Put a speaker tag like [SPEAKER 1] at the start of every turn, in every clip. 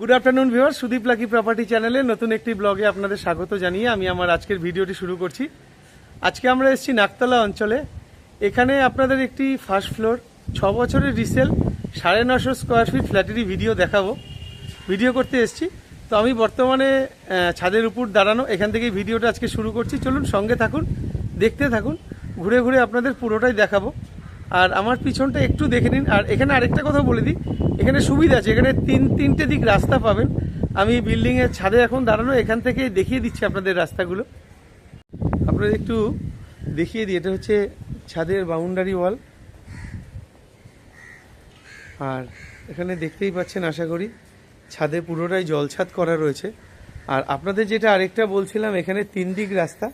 [SPEAKER 1] Good afternoon viewer, Sudip lucky property চ্যানেলে নতুন একটি ব্লগে আপনাদের স্বাগত জানিয়ে আমি আমার আজকের ভিডিওটি শুরু করছি। আজকে আমরা এসেছি নাকতলা অঞ্চলে। এখানে আপনাদের একটি ফার্স্ট ফ্লোর 6 বছরের রিসেল 950 স্কোয়ার ফিট ফ্ল্যাটেরই ভিডিও দেখাবো। ভিডিও করতে এসেছি, তো আমি বর্তমানে ছাদের উপর দাঁড়ানো, এখান থেকেই ভিডিওটা আজকে শুরু করছি। চলুন সঙ্গে থাকুন, দেখতে থাকুন, ঘুরে ঘুরে আপনাদের পুরোটাই দেখাবো। আর আমার পিছনটা একটু দেখে নিন। আর এখানে আরেকটা কথা বলে দিই, এখানে সুবিধা আছে, এখানে তিনটে দিক রাস্তা পাবেন। আমি বিল্ডিংয়ের ছাদে এখন দাঁড়ানো, এখান থেকে দেখিয়ে দিচ্ছি আপনাদের রাস্তাগুলো। আপনাদের একটু দেখিয়ে দিই, এটা হচ্ছে ছাদের বাউন্ডারি ওয়াল। আর এখানে দেখতেই পাচ্ছেন, আশা করি ছাদে পুরোটাই জলছাদ করা রয়েছে। আর আপনাদের যেটা আরেকটা বলছিলাম, এখানে 3 দিক রাস্তা।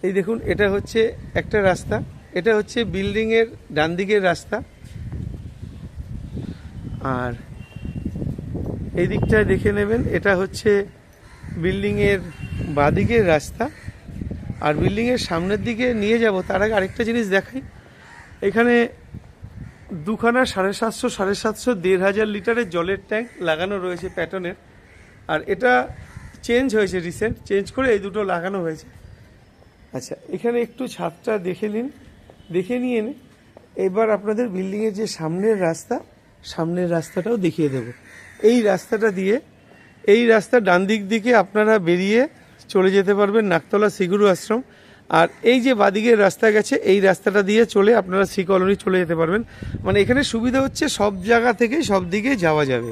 [SPEAKER 1] এই দেখুন, এটা হচ্ছে একটা রাস্তা, এটা হচ্ছে বিল্ডিংয়ের ডান দিকের রাস্তা। আর এই দিকটায় দেখে নেবেন, এটা হচ্ছে বিল্ডিংয়ের বাঁদিকের রাস্তা। আর বিল্ডিংয়ের সামনের দিকে নিয়ে যাব তার আগে আরেকটা জিনিস দেখাই। এখানে দুখানা 750 750 1,500 লিটারের জলের ট্যাঙ্ক লাগানো রয়েছে প্যাটার্নের। আর এটা চেঞ্জ হয়েছে, রিসেন্ট চেঞ্জ করে এই দুটো লাগানো হয়েছে। আচ্ছা, এখানে একটু ছাদটা দেখে নিন, দেখে নিয়ে এবার আপনাদের বিল্ডিংয়ের যে সামনের রাস্তা, সামনের রাস্তাটাও দেখিয়ে দেব। এই রাস্তাটা দিয়ে, এই রাস্তা ডান দিক দিকে আপনারা বেরিয়ে চলে যেতে পারবেন নাকতলা শ্রীগুরু আশ্রম। আর এই যে বাদিকের রাস্তা গেছে, এই রাস্তাটা দিয়ে চলে আপনারা শ্রী কলোনি চলে যেতে পারবেন। মানে এখানে সুবিধা হচ্ছে সব জায়গা থেকে সব দিকে যাওয়া যাবে।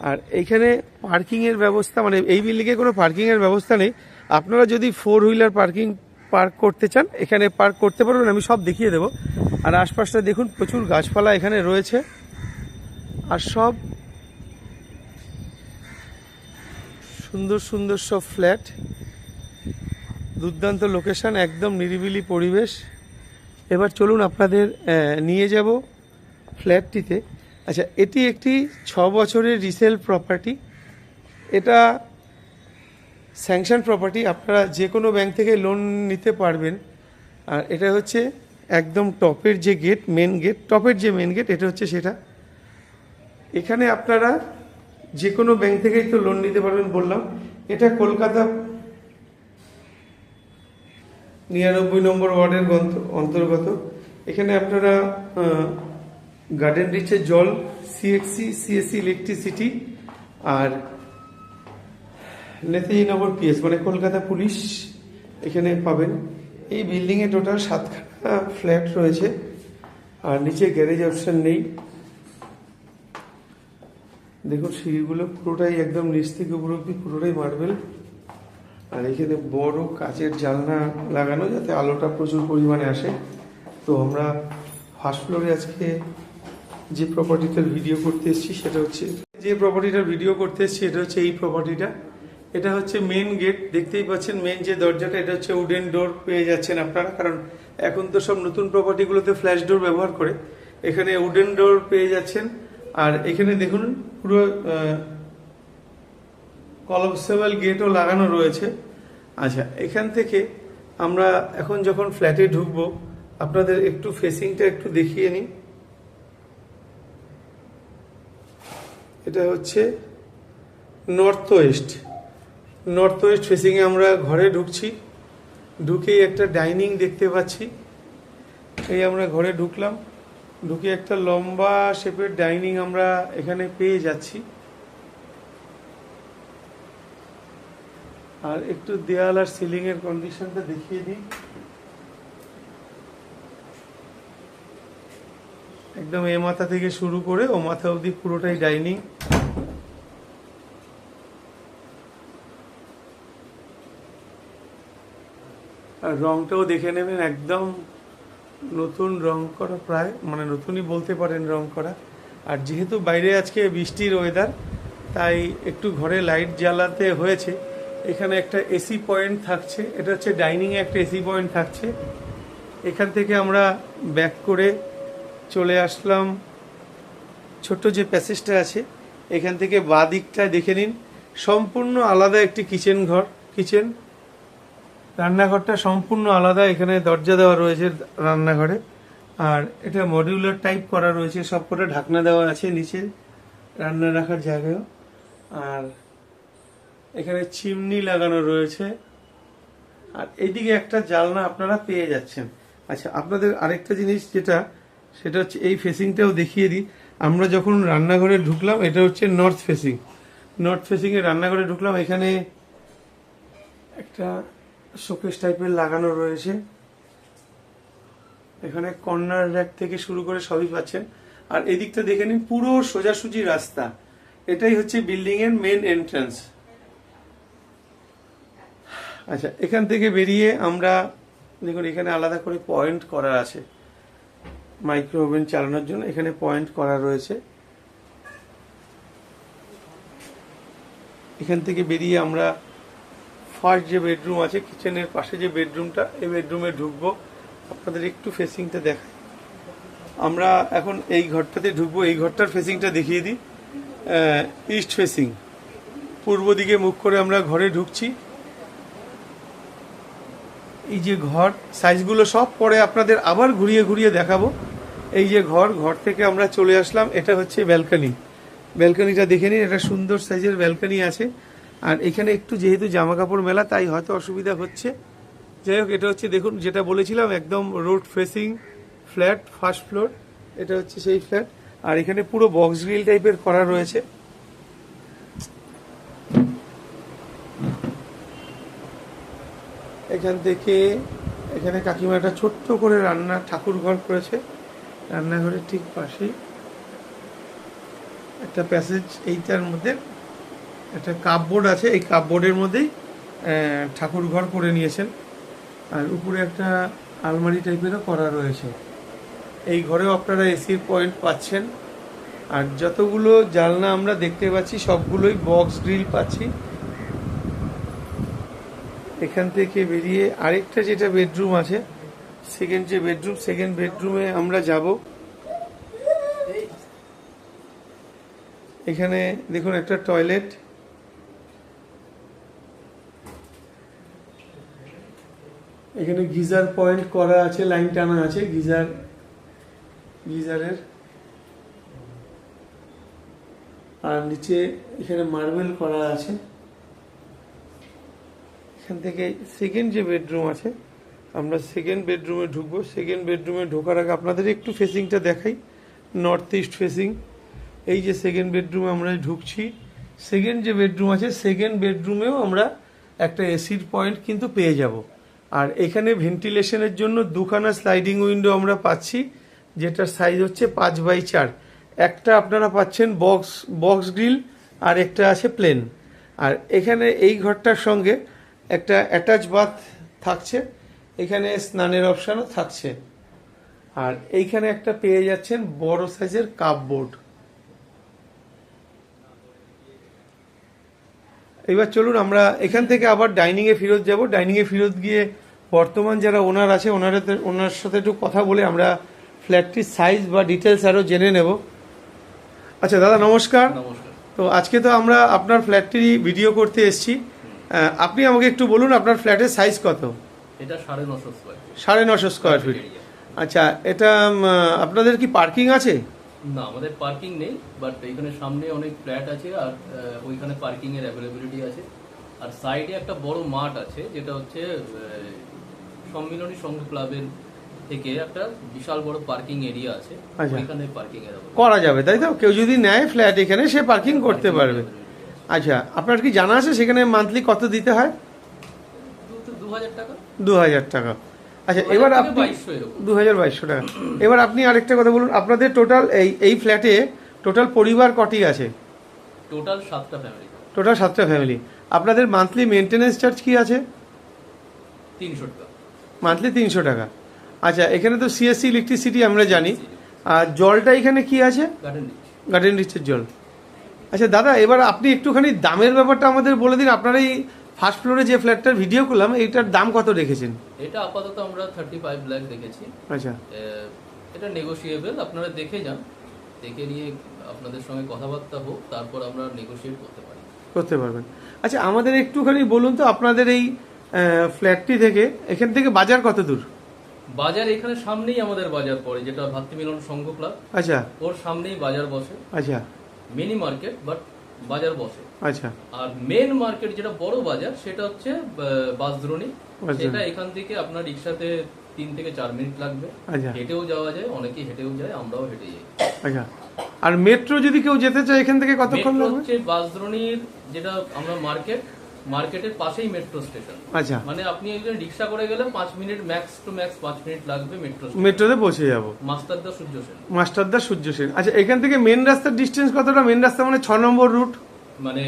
[SPEAKER 1] আর এইখানে পার্কিংয়ের ব্যবস্থা, মানে এই বিল্ডিংয়ে কোনো পার্কিংয়ের ব্যবস্থা নেই। আপনারা যদি 4 হুইলার পার্ক করতে চান, এখানে পার্ক করতে পারবেন, আমি সব দেখিয়ে দেবো। আর আশপাশটা দেখুন, প্রচুর গাছপালা এখানে রয়েছে। আর সব সুন্দর সুন্দর সব ফ্ল্যাট, দুর্দান্ত লোকেশন, একদম নিরিবিলি পরিবেশ। এবার চলুন আপনাদের নিয়ে যাব ফ্ল্যাটটিতে। আচ্ছা, এটি একটি 6 বছরের রিসেল প্রপার্টি। এটা স্যাংশন প্রপার্টি, আপনারা যে কোনো ব্যাংক থেকে লোন নিতে পারবেন। আর এটা হচ্ছে একদম টপের যে গেট, মেন গেট, টপের যে মেন গেট, এটা হচ্ছে সেটা। এখানে আপনারা যে কোনো ব্যাংক থেকেই তো লোন নিতে পারবেন বললাম। এটা কলকাতা 99 নম্বর ওয়ার্ডের অন্তর্গত। এখানে আপনারা গার্ডেন রিচের জল, সিএসসি ইলেকট্রিসিটি, আর নেতাজি নগর পিএস মানে কলকাতা পুলিশ এখানে পাবেন। এই বিল্ডিংয়ে টোটাল 7খানা ফ্ল্যাট রয়েছে। আর নিচে গ্যারেজ অপশন নেই। দেখুন সিঁড়িগুলো পুরোটাই একদম নিচ থেকে উপর অব্দি পুরোটাই মার্বেল। আর এখানে বড় কাচের জানলা লাগানো, যাতে আলোটা প্রচুর পরিমাণে আসে। তো আমরা ফার্স্ট ফ্লোরে আজকে যে প্রপার্টিটার ভিডিও করতে এসেছি, সেটা হচ্ছে এটা হচ্ছে এই প্রপার্টিটা। এটা হচ্ছে মেন গেট, দেখতেই পাচ্ছেন মেন যে দরজাটা, এটা হচ্ছে উডেন ডোর পেয়ে যাচ্ছেন আপনারা, কারণ এখন তো সব নতুন প্রপার্টিগুলোতে ফ্ল্যাশ ডোর ব্যবহার করে। এখানে উডেন ডোর পেয়ে যাচ্ছেন। আর এখানে দেখুন পুরো কলাপসেবল গেটও লাগানো রয়েছে। আচ্ছা, এখান থেকে আমরা এখন যখন ফ্ল্যাটে ঢুকবো, আপনাদের একটু ফেসিংটা একটু দেখিয়ে নিই। এটা হচ্ছে নর্থ ওয়েস্ট ফেসিংয়ে আমরা ঘরে ঢুকছি। ঢুকেই একটা ডাইনিং দেখতে পাচ্ছি। এই আমরা ঘরে ঢুকলাম, ঢুকে একটা লম্বা শেপের ডাইনিং আমরা এখানে পেয়ে যাচ্ছি। আর একটু দেয়াল আর সিলিং এর কন্ডিশনটা দেখিয়ে দিই। একদম এ মাথা থেকে শুরু করে ও মাথা অবধি পুরোটাই ডাইনিং। আর রংটাও দেখে নেবেন, একদম নতুন রং করা, প্রায় মানে নতুনই বলতে পারেন রং করা। আর যেহেতু বাইরে আজকে বৃষ্টির ওয়েদার, তাই একটু ঘরে লাইট জ্বালাতে হয়েছে। এখানে একটা এসি পয়েন্ট থাকছে, এটা হচ্ছে ডাইনিংয়ে একটা এসি পয়েন্ট থাকছে। এখান থেকে আমরা ব্যাক করে চলে আসলাম ছোট্ট যে প্যাসেজটা আছে, এখান থেকে বাঁ দিকটা দেখে নিন, সম্পূর্ণ আলাদা একটি কিচেন। রান্নাঘরটা সম্পূর্ণ আলাদা, এখানে দরজা দেওয়া রয়েছে রান্নাঘরে। আর এটা মডিউলার টাইপ করা রয়েছে, সব কটা ঢাকনা দেওয়া আছে নিচে রান্না রাখার জায়গায়। আর এখানে চিমনি লাগানো রয়েছে, আর এইদিকে একটা জানলা আপনারা পেয়ে যাচ্ছেন। আচ্ছা, আপনাদের আরেকটা জিনিস সেটা হচ্ছে এই ফেসিংটাও দেখিয়ে দিই। আমরা যখন রান্নাঘরে ঢুকলাম, এটা হচ্ছে নর্থ ফেসিং। নর্থ ফেসিংয়ে রান্নাঘরে ঢুকলাম, এখানে একটা শোকেস টাইপের লাগানো রয়েছে। এখানে কর্নার র্যাক থেকে শুরু করে সবই পাচ্ছেন। আর এদিকটা দেখে নিন, পুরো সোজাসুজি রাস্তা। এটাই হচ্ছে বিল্ডিং এর মেন এন্ট্রান্স। আচ্ছা, এখান থেকে বেরিয়ে আমরা দেখুন, এখানে আলাদা করে পয়েন্ট করা আছে মাইক্রো ওভেন চালানোর জন্য। এখানে পয়েন্ট করা রয়েছে। এখান থেকে বেরিয়ে আমরা ফার্স্ট যে বেডরুম আছে, কিচেনের পাশে যে বেডরুমটা, এই বেডরুমে ঢুকবো। আপনাদের একটু ফেসিংটা দেখাই। আমরা এখন এই ঘরটাতে ঢুকবো। এই ঘরটার ফেসিংটা দেখিয়ে দিই। ইস্ট ফেসিং, পূর্ব দিকে মুখ করে আমরা ঘরে ঢুকছি। এই যে ঘর, সাইজগুলো সব পরে আপনাদের আবার ঘুরিয়ে ঘুরিয়ে দেখাবো। এই যে ঘর থেকে আমরা চলে আসলাম। এটা হচ্ছে ব্যালকনি। ব্যালকনিটা দেখে নিন, এটা সুন্দর সাইজের ব্যালকনি আছে। আর এখানে একটু যেহেতু জামা কাপড় মেলা, তাই হয়তো অসুবিধা হচ্ছে। যাই হোক, এটা হচ্ছে দেখুন, যেটা বলেছিলাম একদম road facing flat, first floor. এটা হচ্ছে সেই ফ্ল্যাট। আর এখানে পুরো বক্স গ্রিল টাইপের করা রয়েছে। এখান থেকে এখানে কাকিমা একটা ছোট্ট করে ঠাকুর ঘর করেছে। রান্নাঘরের ঠিক পাশেই একটা প্যাসেজ, এইটার মধ্যে একটা কাপবোর্ড আছে। এই কাপবোর্ডের মধ্যেই ঠাকুর ঘর করে নিয়েছেন। আর উপরে একটা আলমারি টাইপেরও করা রয়েছে। এই ঘরেও আপনারা এসির পয়েন্ট পাচ্ছেন। আর যতগুলো জানলা আমরা দেখতে পাচ্ছি, সবগুলোই বক্স গ্রিল পাচ্ছি। এখান থেকে বেরিয়ে আরেকটা যেটা বেডরুম আছে, সেকেন্ড বেডরুমে আমরা যাব। এখানে দেখুন একটা টয়লেট। এখানে গিজার পয়েন্ট করা আছে, লাইন টানা আছে গিজারের। আর নিচে এখানে মার্বেল করা আছে। এখান থেকে সেকেন্ড যে বেডরুম আছে, আমরা সেকেন্ড বেডরুমে ঢুকবো। সেকেন্ড বেডরুমে ঢোকার আগে আপনাদের একটু ফেসিংটা দেখাই, নর্থ ইস্ট ফেসিং। এই যে সেকেন্ড বেডরুমে আমরা ঢুকছি। সেকেন্ড যে বেডরুম আছে, সেকেন্ড বেডরুমেও আমরা একটা এসির পয়েন্ট কিন্তু পেয়ে যাব। আর এখানে ভেন্টিলেশনের জন্য দুখানা স্লাইডিং উইন্ডো আমরা পাচ্ছি, যেটার সাইজ হচ্ছে 5x4। একটা আপনারা পাচ্ছেন বক্স গ্রিল, আর একটা আছে প্লেন। আর এখানে এই ঘরটার সঙ্গে একটা অ্যাটাচ বাথ থাকছে। এখানে স্নানের অপশানও থাকছে। আর এইখানে একটা পেয়ে যাচ্ছেন বড় সাইজের কাপবোর্ড। এবার চলুন আমরা এখান থেকে আবার ডাইনিংয়ে ফেরত যাব। ডাইনিংয়ে ফেরত গিয়ে বর্তমান যারা ওনার আছে, ওনার সাথে একটু কথা বলে আমরা ফ্ল্যাটটির সাইজ বা ডিটেলস আরও জেনে নেব। আচ্ছা দাদা, নমস্কার। তো আজকে তো আমরা আপনার ফ্ল্যাটটি ভিডিও করতে এসেছি। আপনি আমাকে একটু বলুন, আপনার ফ্ল্যাটের সাইজ কত?
[SPEAKER 2] এটা 950 স্কয়ার ফিট।
[SPEAKER 1] 950 square feet. আচ্ছা, এটা আপনাদের কি পার্কিং আছে?
[SPEAKER 2] না, আমাদের পার্কিং নেই, বাট এখানে সামনে অনেক ফ্ল্যাট আছে, আর ওইখানে পার্কিং এর অ্যাভেলেবিলিটি আছে। আর সাইডে একটা বড় মাঠ আছে, যেটা হচ্ছে সম্মিলনী সংঘ ক্লাবের থেকে একটা বিশাল বড় পার্কিং এরিয়া আছে। ওইখানে পার্কিং এর
[SPEAKER 1] করা যাবে, তাই তো? কেউ যদি নেয় ফ্ল্যাট এখানে, সে পার্কিং করতে পারবে। আচ্ছা, আপনার কি জানা আছে সেখানে মান্থলি কত দিতে হয়?
[SPEAKER 2] 2000 টাকা।
[SPEAKER 1] 2000 টাকা। আচ্ছা, এবার আপনি 2200 টাকা। এবার আপনি আরেকটা কথা বলুন, আপনাদের টোটাল এই ফ্ল্যাটে টোটাল পরিবার কটি আছে?
[SPEAKER 2] টোটাল 7টা ফ্যামিলি।
[SPEAKER 1] টোটাল 7টা ফ্যামিলি। আপনাদের মান্থলি মেনটেনেন্স চার্জ কি আছে?
[SPEAKER 2] 300 টাকা।
[SPEAKER 1] মান্থলি 300 টাকা। আচ্ছা, এখানে তো সিএসসি ইলেকট্রিসিটি আমরা জানি। আর জলটা এখানে কি আছে? গার্ডেন রিচের জল। আচ্ছা দাদা, এবার আপনি একটুখানি দামের ব্যাপারটা আমাদের বলে দিন। আপনার এই ফার্স্ট ফ্লোরে যে ফ্ল্যাটটার ভিডিও করলাম, এইটার দাম কত রেখেছেন?
[SPEAKER 2] এটা আপাতত আমরা 35 লাখ রেখেছি।
[SPEAKER 1] আচ্ছা,
[SPEAKER 2] এটা নেগোশিয়েবল। আপনারা দেখে যান, দেখে নিয়ে আপনাদের সঙ্গে কথাবার্তা হোক, তারপর আমরা নেগোশিয়েট করতে
[SPEAKER 1] পারবেন। আচ্ছা, আমাদের একটুখানি বলুন তো, আপনাদের এই ফ্ল্যাটটি থেকে এখান থেকে বাজার কত দূর?
[SPEAKER 2] বাজার এখানে সামনেই আমাদের বাজার পড়ে, যেটা ভাতৃমিলন সংঘ ক্লাব।
[SPEAKER 1] আচ্ছা,
[SPEAKER 2] ওর সামনেই বাজার বসে।
[SPEAKER 1] আচ্ছা,
[SPEAKER 2] মিনি মার্কেট, বাট বাজার বসে।
[SPEAKER 1] আচ্ছা
[SPEAKER 2] আর মেন মার্কেট যেটা বড় বাজার সেটা হচ্ছে বাসদ্রোণী। সেটা এখান থেকে আপনার রিক্সাতে 3 থেকে 4 মিনিট লাগবে।
[SPEAKER 1] আচ্ছা
[SPEAKER 2] হেঁটেও যাওয়া যায়, অনেকেই হেঁটেও যায়, আমরাও হেঁটে যাই।
[SPEAKER 1] আচ্ছা আর মেট্রো যদি কেউ যেতে চায় এখান থেকে কতক্ষণ
[SPEAKER 2] মেট্রো
[SPEAKER 1] লাগবে?
[SPEAKER 2] হচ্ছে বাসদ্রোণীর যেটা আমরা মার্কেটের পাশেই মেট্রো স্টেশন।
[SPEAKER 1] আচ্ছা
[SPEAKER 2] মানে আপনি একজন রিক্সা করে গেলে 5 minute max to max 5 minute লাগবে মেট্রো।
[SPEAKER 1] মেট্রোতে পৌঁছে যাবো।
[SPEAKER 2] মাস্টারদা সূর্য সেন।
[SPEAKER 1] মাস্টারদা সূর্য সেন। আচ্ছা এখান থেকে মেন রাস্তার ডিস্টেন্স কতটা? মেন রাস্তা মানে 6 নম্বর রুট,
[SPEAKER 2] মানে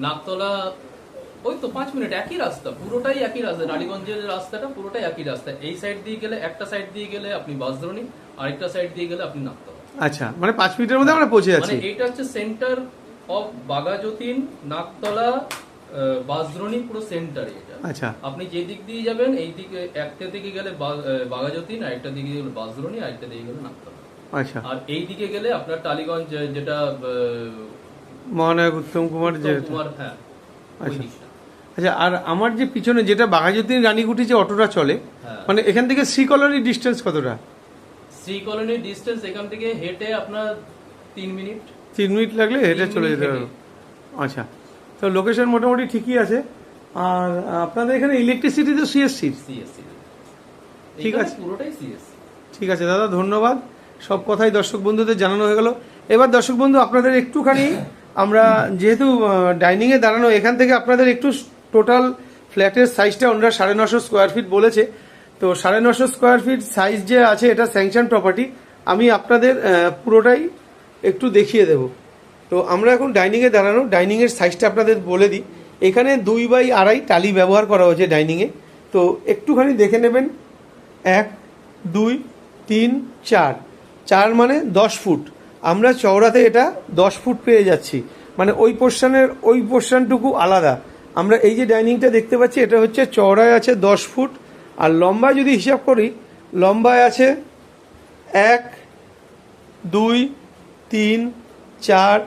[SPEAKER 1] নাকতলা
[SPEAKER 2] ওই তো 5 মিনিট, একই রাস্তা, পুরোটাই একই রাস্তা। রানীগঞ্জের রাস্তাটা পুরোটাই একই রাস্তা। এই সাইড দিয়ে গেলে, একটা সাইড দিয়ে গেলে আপনি বাসদ্রোণী, আরেকটা সাইড দিয়ে গেলে আপনি নাকতলা।
[SPEAKER 1] আচ্ছা মানে 5 মিনিটের মধ্যে আমরা পৌঁছে যাচ্ছি।
[SPEAKER 2] মানে এটা হচ্ছে সেন্টার অফ বাঘাযতীন, নাকতলা, বাসদ্রোণী, পুরো সেন্টারে এটা।
[SPEAKER 1] আচ্ছা
[SPEAKER 2] আপনি যে দিক দিয়ে যাবেন, এই দিকে একটা দিকে গেলে বাঘাযতীন, আরেকটা দিকে গেলে বাসদ্রোণী, আরেকটা দিকে গেলে নাকতলা।
[SPEAKER 1] আচ্ছা
[SPEAKER 2] আর এই দিকে গেলে আপনার টালিগঞ্জ, যেটা
[SPEAKER 1] মহানায়ক উত্তম কুমার যে,
[SPEAKER 2] হ্যাঁ।
[SPEAKER 1] আচ্ছা আচ্ছা আর আমার যে পিছনে যেটা বাঘাযতীন রানীগুটি যে অটোটা চলে,
[SPEAKER 2] হ্যাঁ।
[SPEAKER 1] মানে এখান থেকে শ্রী কলোনির ডিস্টেন্স কতটা?
[SPEAKER 2] শ্রী কলোনির ডিস্টেন্স এখান থেকে হেঁটে আপনার 3 মিনিট।
[SPEAKER 1] 3 মিনিট লাগলে হেঁটে চলে যেতে হবে। আচ্ছা তো লোকেশন মোটামুটি ঠিকই আছে। আর আপনাদের এখানে ইলেকট্রিসিটি তো সিএসসি?
[SPEAKER 2] সিএসসি।
[SPEAKER 1] ঠিক আছে,
[SPEAKER 2] পুরোটাই সিএসসি।
[SPEAKER 1] ঠিক আছে দাদা, ধন্যবাদ। সব কথাই দর্শক বন্ধুদের জানানো হয়ে গেল। এবার দর্শক বন্ধু আপনাদের একটুখানি আমরা যেহেতু ডাইনিংয়ে দাঁড়ানো, এখান থেকে আপনাদের একটু টোটাল ফ্ল্যাটের সাইজটা ওনারা 950 স্কোয়ার ফিট বলেছে। তো 950 স্কোয়ার ফিট সাইজ যে আছে এটা স্যাংশন প্রপার্টি। আমি আপনাদের পুরোটাই একটু দেখিয়ে দেব। তো আমরা এখন ডাইনিংয়ে দাঁড়ানো, ডাইনিংয়ের সাইজটা আপনাদের বলে দিই। এখানে 2x2 টালি ব্যবহার করা হয়েছে ডাইনিংয়ে। তো একটুখানি দেখে নেবেন। 1 2 3 4, 4 মানে 10 ফুট। আমরা চওড়াতে এটা 10 ফুট পেয়ে যাচ্ছি, মানে ওই পোর্শনটুকু আলাদা। আমরা এই যে ডাইনিংটা দেখতে পাচ্ছি এটা হচ্ছে চওড়ায় আছে 10 ফুট, আর লম্বায় যদি হিসাব করি লম্বায় আছে 1 2 3 4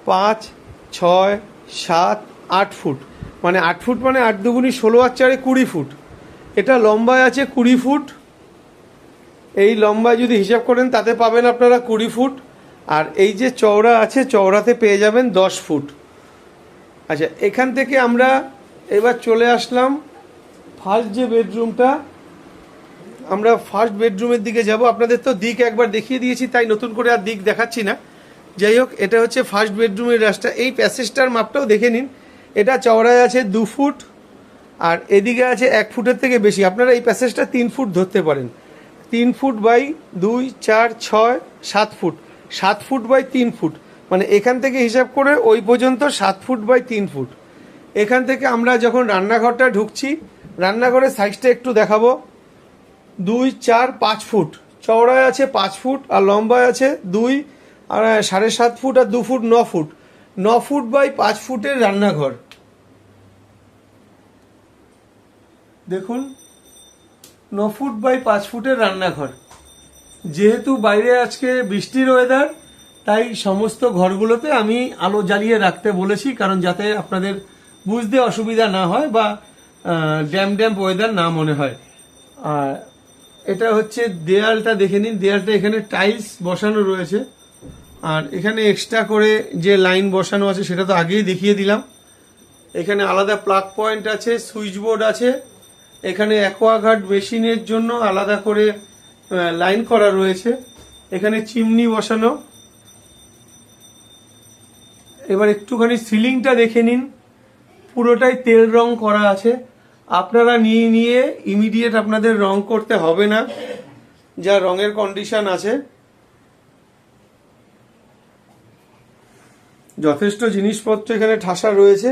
[SPEAKER 1] 5 6 7 8 ফুট। মানে 8 ফুট মানে 8 দুগুণি 16 আর 4 20 ফুট। এটা লম্বায় আছে 20 ফুট। এই লম্বায় যদি হিসাব করেন তাতে পাবেন আপনারা 20 ফুট। আর এই যে চওড়া আছে চওড়াতে পেয়ে যাবেন 10 ফুট। আচ্ছা এখান থেকে আমরা এবার চলে আসলাম ফার্স্ট যে বেডরুমটা, আমরা ফার্স্ট বেডরুমের দিকে যাব। আপনাদের তো দিক একবার দেখিয়ে দিয়েছি, তাই নতুন করে আর দিক দেখাচ্ছি না। যাই হোক, এটা হচ্ছে ফার্স্ট বেডরুমের রাস্তা। এই প্যাসেজটার মাপটাও দেখে নিন। এটা চওড়ায় আছে 2 ফুট, আর এদিকে আছে 1 ফুটের থেকে বেশি। আপনারা এই প্যাসেজটা 3 ফুট ধরতে পারেন। 3 foot by 2 4 6 7 foot, 7 foot by 3 foot. মানে এখান থেকে হিসাব করে ওই পর্যন্ত 7 ফুট বাই 3 ফুট। এখান থেকে আমরা যখন রান্নাঘরটা ঢুকছি, রান্নাঘরের সাইজটা একটু দেখাবো। 2 4 5 ফুট, চওড়ায় আছে 5 ফুট, আর লম্বায় আছে 2 আর 7.5 ফুট, আর 2 ফুট 9 ফুট। 9 ফুট বাই 5 ফুটের রান্নাঘর। দেখুন 9 ফুট বাই 5 ফুটের রান্নাঘর। যেহেতু বাইরে আজকে বৃষ্টির ওয়েদার, তাই সমস্ত ঘরগুলোতে আমি আলো জ্বালিয়ে রাখতে বলেছি, কারণ যাতে আপনাদের বুঝতে অসুবিধা না হয় বা ড্যাম্প ওয়েদার না মনে হয়। আর এটা হচ্ছে দেয়ালটা দেখে নিন। দেয়ালটা এখানে টাইলস বসানো রয়েছে, আর এখানে এক্সট্রা করে যে লাইন বসানো আছে সেটা তো আগেই দেখিয়ে দিলাম। এখানে আলাদা প্লাগ পয়েন্ট আছে, সুইচ বোর্ড আছে। এখানে অ্যাকোয়াগার্ড মেশিনের জন্য আলাদা করে লাইন করা রয়েছে। এখানে চিমনি বসানো। এবার একটুখানি সিলিংটা দেখে নিন, পুরোটাই তেল রং করা আছে। আপনারা নিয়ে ইমিডিয়েট আপনাদের রং করতে হবে না, যা রঙের কন্ডিশন আছে। যথেষ্ট জিনিসপত্র এখানে ঠাসা রয়েছে।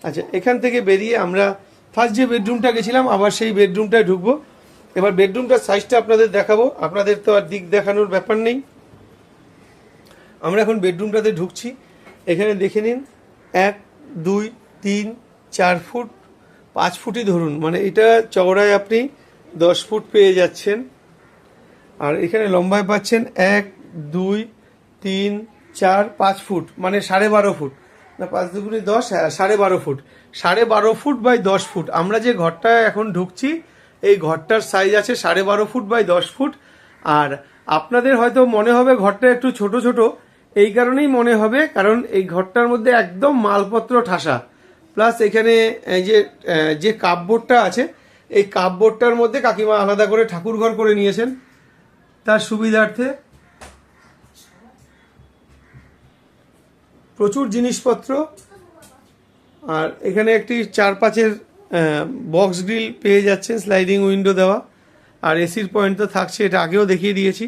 [SPEAKER 1] আচ্ছা এখান থেকে বেরিয়ে আমরা ফার্স্ট যে বেডরুমটা গেছিলাম আবার সেই বেডরুমটায় ঢুকবো। এবার বেডরুমটার সাইজটা আপনাদের দেখাবো, আপনাদের তো আর দিক দেখানোর ব্যাপার নেই। আমরা এখন বেডরুমটাতে ঢুকছি। এখানে দেখে নিন 1 2 3 4 ফুট, 5 ফুটই ধরুন, মানে এটা চওড়ায় আপনি 10 ফুট পেয়ে যাচ্ছেন। আর এখানে লম্বায় পাচ্ছেন 1 2 3 4 5 ফুট, মানে 12.5 ফুট না, 5 দুগুণে 10, 12.5 ফুট। 12.5 foot by 10 foot. আমরা যে ঘরটায় এখন ঢুকছি এই ঘরটার সাইজ আছে 12.5 ফুট বাই 10 ফুট। আর আপনাদের হয়তো মনে হবে ঘরটা একটু ছোট ছোট, এই কারণেই মনে হবে, কারণ এই ঘরটার মধ্যে একদম মালপত্র ঠাসা, প্লাস এখানে এই যে কাপবোর্ডটা আছে, এই কাপবোর্ডটার মধ্যে কাকিমা আলাদা করে ঠাকুর ঘর করে নিয়েছেন তার সুবিধার্থে। প্রচুর জিনিসপত্র, আর এখানে একটি 4-5-এর বক্স গ্রিল পেয়ে যাচ্ছেন, স্লাইডিং উইন্ডো দেওয়া, আর এসির পয়েন্ট তো থাকছে, এটা আগেও দেখিয়ে দিয়েছি।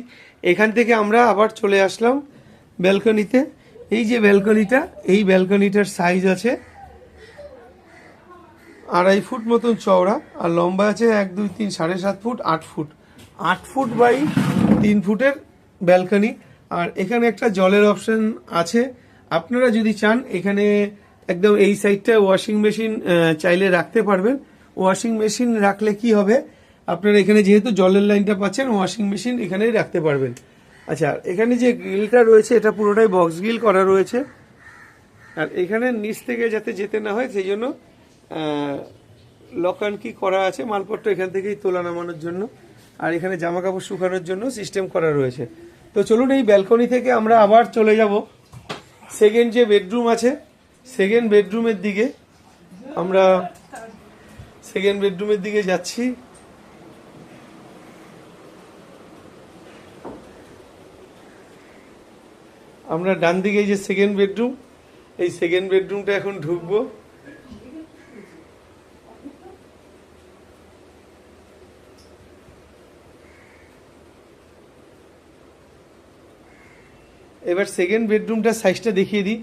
[SPEAKER 1] এখান থেকে আমরা আবার চলে আসলাম ব্যালকনিতে। এই যে ব্যালকনিটা, এই ব্যালকনিটার সাইজ আছে 2.5 ফুট মতন চওড়া, আর লম্বা আছে 1, 2, 3, 7.5 ফুট, 8 ফুট, 8 ফুট বাই 3 ফুটের ব্যালকনি। আর এখানে একটা জলের অপশন আছে, আপনারা যদি চান এখানে একদম এই সাইডটা ওয়াশিং মেশিন চাইলে রাখতে পারবেন। ওয়াশিং মেশিন রাখলে কি হবে, আপনারা এখানে যেহেতু জলের লাইনটা পাচ্ছেন, ওয়াশিং মেশিন এখানেই রাখতে পারবেন। আচ্ছা, এখানে যে গ্রিলটা রয়েছে এটা পুরোটাই বক্স গ্রিল করা রয়েছে, আর এখানে নিচ থেকে যাতে যেতে না হয় সেই জন্য লক অ্যান্ড কি করা আছে, মালপত্র এখান থেকেই তোলা নামানোর জন্য, আর এখানে জামা কাপড় শুকানোর জন্য সিস্টেম করা রয়েছে। তো চলুন এই ব্যালকনি থেকে আমরা আবার চলে যাব সেকেন্ড যে বেডরুম আছে, সেকেন্ড বেডরুমের দিকে। আমরা সেকেন্ড বেডরুমের দিকে যাচ্ছি। আমরা ডান দিকে যে সেকেন্ড বেডরুম, এই সেকেন্ড বেডরুমটা এখন ঢুকবো। এবার সেকেন্ড বেডরুমটার সাইজটা দেখিয়ে দিই।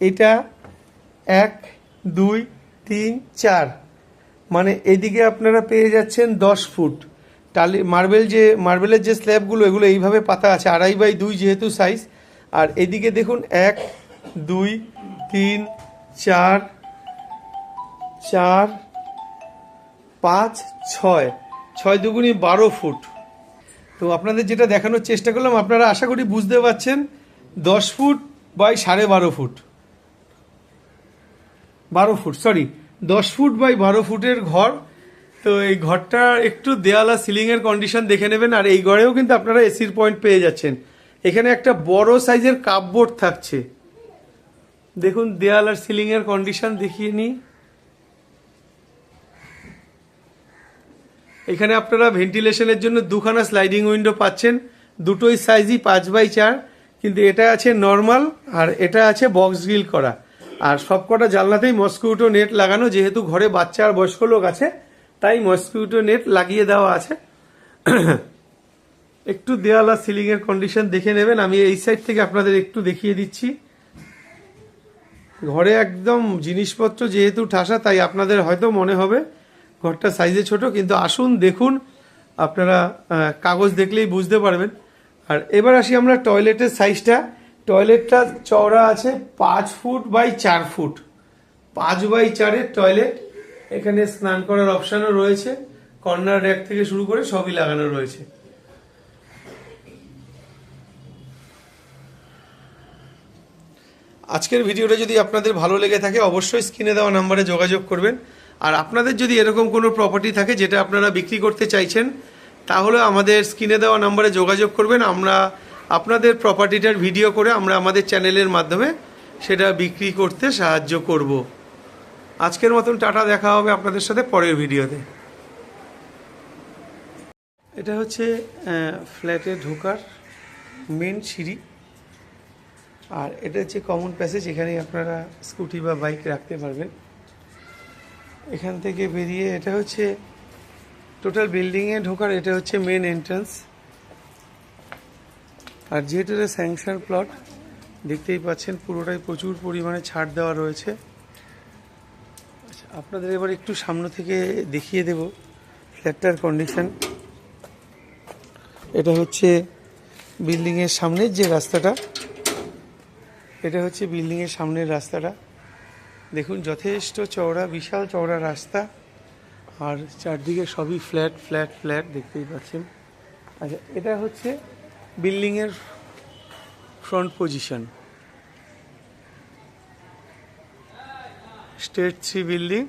[SPEAKER 1] এটা 1, 2, 3, 4, মানে এদিকে আপনারা পেয়ে যাচ্ছেন 10 ফুট টালি মার্বেলের যে স্ল্যাবগুলো, এগুলো এইভাবে পাতা আছে 2.5 বাই 2 যেহেতু সাইজ। আর এদিকে দেখুন 1, 2, 3, 4, 4, 5, 6, 6 দুগুণি 12 ফুট। তো আপনাদের যেটা দেখানোর চেষ্টা করলাম, আপনারা আশা করি বুঝতে পারছেন। 10 foot by 12.5 foot, 12 foot, sorry 10 foot by 12 ফুটের ঘর। তো এই ঘরটা একটু দেয়াল আর সিলিংয়ের কন্ডিশন দেখে নেবেন। আর এই ঘরেও কিন্তু আপনারা এসির পয়েন্ট পেয়ে যাচ্ছেন। এখানে একটা বড় সাইজের কাপবোর্ড থাকছে, দেখুন দেয়াল আর সিলিংয়ের কন্ডিশন দেখিয়ে নিই। এখানে আপনারা ভেন্টিলেশনের জন্য 2খানা স্লাইডিং উইন্ডো পাচ্ছেন, দুটোই সাইজই 5x4, কিন্তু এটা আছে নর্মাল আর এটা আছে বক্স গ্রিল করা। আর সবকটা জানলাতেই মসকিউটো নেট লাগানো, যেহেতু ঘরে বাচ্চা আর বয়স্ক লোক আছে তাই মসকিউটো নেট লাগিয়ে দেওয়া আছে। একটু দেয়াল আর সিলিং এর কন্ডিশন দেখে নেবেন। আমি এই সাইড থেকে আপনাদের একটু দেখিয়ে দিচ্ছি। ঘরে একদম জিনিসপত্র যেহেতু ঠাসা, তাই আপনাদের হয়তো মনে হবে ঘরটা সাইজে ছোট, কিন্তু আসুন দেখুন, আপনারা কাগজ দেখলেই বুঝতে পারবেন। আর এবার আসি আমরা টয়লেটের সাইজটা। টয়লেটটা চওড়া আছে 5 ফুট বাই 4 ফুট, 5x4-এর টয়লেট। এখানে স্নান করার অপশানও রয়েছে, কর্নার র্যাক থেকে শুরু করে সবই লাগানো রয়েছে। আজকের ভিডিওটা যদি আপনাদের ভালো লেগে থাকে অবশ্যই স্ক্রিনে দেওয়া নাম্বারে যোগাযোগ করবেন। আর আপনাদের যদি এরকম কোনো প্রপার্টি থাকে যেটা আপনারা বিক্রি করতে চাইছেন, তাহলে আমাদের স্ক্রিনে দেওয়া নাম্বারে যোগাযোগ করবেন। আমরা আপনাদের প্রপার্টিটার ভিডিও করে আমরা আমাদের চ্যানেলের মাধ্যমে সেটা বিক্রি করতে সাহায্য করব। আজকের মতন টাটা, দেখা হবে আপনাদের সাথে পরের ভিডিওতে। এটা হচ্ছে ফ্ল্যাটে ঢোকার মেন সিঁড়ি, আর এটা হচ্ছে কমন প্যাসেজ। এখানে আপনারা স্কুটি বা বাইক রাখতে পারবেন। এখান থেকে বেরিয়ে এটা হচ্ছে টোটাল বিল্ডিংয়ে ঢোকার, এটা হচ্ছে মেন এন্ট্রান্স। আর যেহেতু এটা স্যাংশন প্লট, দেখতেই পাচ্ছেন পুরোটাই প্রচুর পরিমাণে ছাড় দেওয়া রয়েছে। আচ্ছা, আপনাদের এবার একটু সামনে থেকে দেখিয়ে দেব ফ্ল্যাটটার কন্ডিশন। এটা হচ্ছে বিল্ডিংয়ের সামনের যে রাস্তাটা, এটা হচ্ছে বিল্ডিংয়ের সামনের রাস্তাটা। দেখুন যথেষ্ট চওড়া, বিশাল চওড়া রাস্তা, আর চারদিকে সবই ফ্ল্যাট ফ্ল্যাট ফ্ল্যাট, দেখতেই পাচ্ছেন। আচ্ছা, এটা হচ্ছে বিল্ডিংয়ের ফ্রন্ট পজিশন, স্টেট 3 বিল্ডিং।